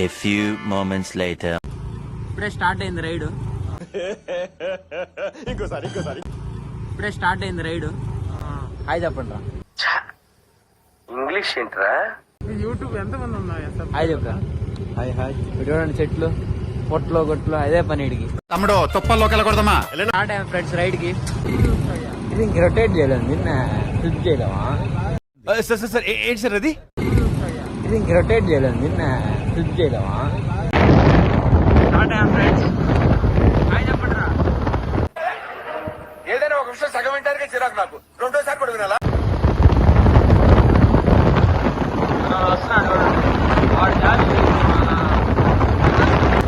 A few moments later. ఇప్పుడే start అయింది ride. ఇప్పుడే స్టార్ట్ అయింది రైడ్. హాయ్ చెప్పండి రా. ఇంగ్లీష్ ఏంట్రా? యూట్యూబ్ ఎంత మంది ఉన్నాయి? హాయ్ చెప్పరా. Hi hi. చూడండి చెట్లు, పొట్లు గొట్లు, అదే పని ఇడికి. తమ్ముడు తుప్పల్లోకి వెళ్ళకూడదమ్మా. స్టార్ట్ అయ్యాం ఫ్రెండ్స్ రైడ్ కి. ఇది ఇంక రొటేట్ చేయలేదు, నిన్న ఫ్లిప్ చేయలేమా? సార్ ఏంటి సార్ అది? ఇది ఇంక రొటేట్ చేయలేదు, నిన్న ఫ్లిప్ చేయలేమా? స్టార్ట్ అయ్యాం ఫ్రెండ్స్. హాయ్ చెప్పండి రా. ఏదైనా ఒక విషయం సగం వింటానికి చిరాకు నాకు. రెండోసారి కూడా వినాలా? వస్తున్నాడు వాడు జాబ్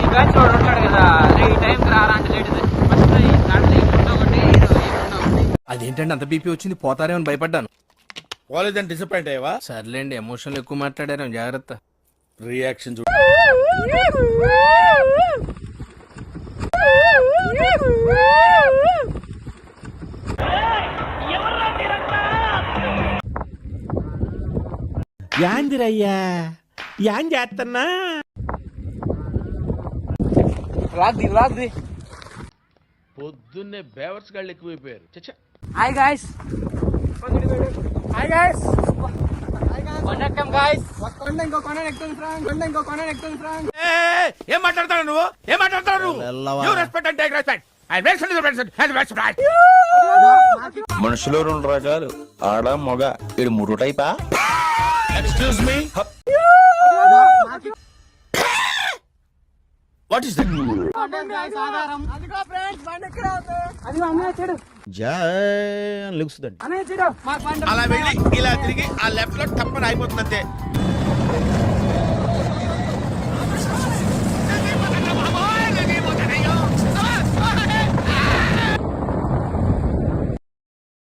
ఈ బ్యాచ్ వాడు ఉంటాడు కదా, ఈ టైంకి రారా అంటే లేట్ ఫస్ట్ దాంట్లో ఒకటి. అదేంటండి అంత బీపీ వచ్చింది? పోతారేమని భయపడ్డాను. కాలేజ్ అని డిసప్పాయింట్ అయ్యావా? సర్లేండి, ఎమోషన్లు ఎక్కువ మాట్లాడారు, జాగ్రత్త. రియాక్షన్ చూడు. యాందిరయ్యా యాన్ చేస్తున్నా. రాద్ది పొద్దున్నే బేవర్స్ గాళ్ళు ఎక్కువైపోయారు. చచ్చా. Hi guys. Hi guys. Vanakkam guys. ఇంకో కొన ఎక్కుతుంది ఫ్రాంక్. ఏం మాట్లాడతావు నువ్వు? ఏం మాట్లాడతావు నువ్వు? You respect and take respect. I respect. మనుషులు రెండు రకాలు, ఆడ మగ. ఇది మూడు టైపా? Excuse me. What is that? అలా వెళ్ళి ఇలా తిరిగి ఆ లెఫ్ట్ లో టప్పని అయిపోతుంది అంతే.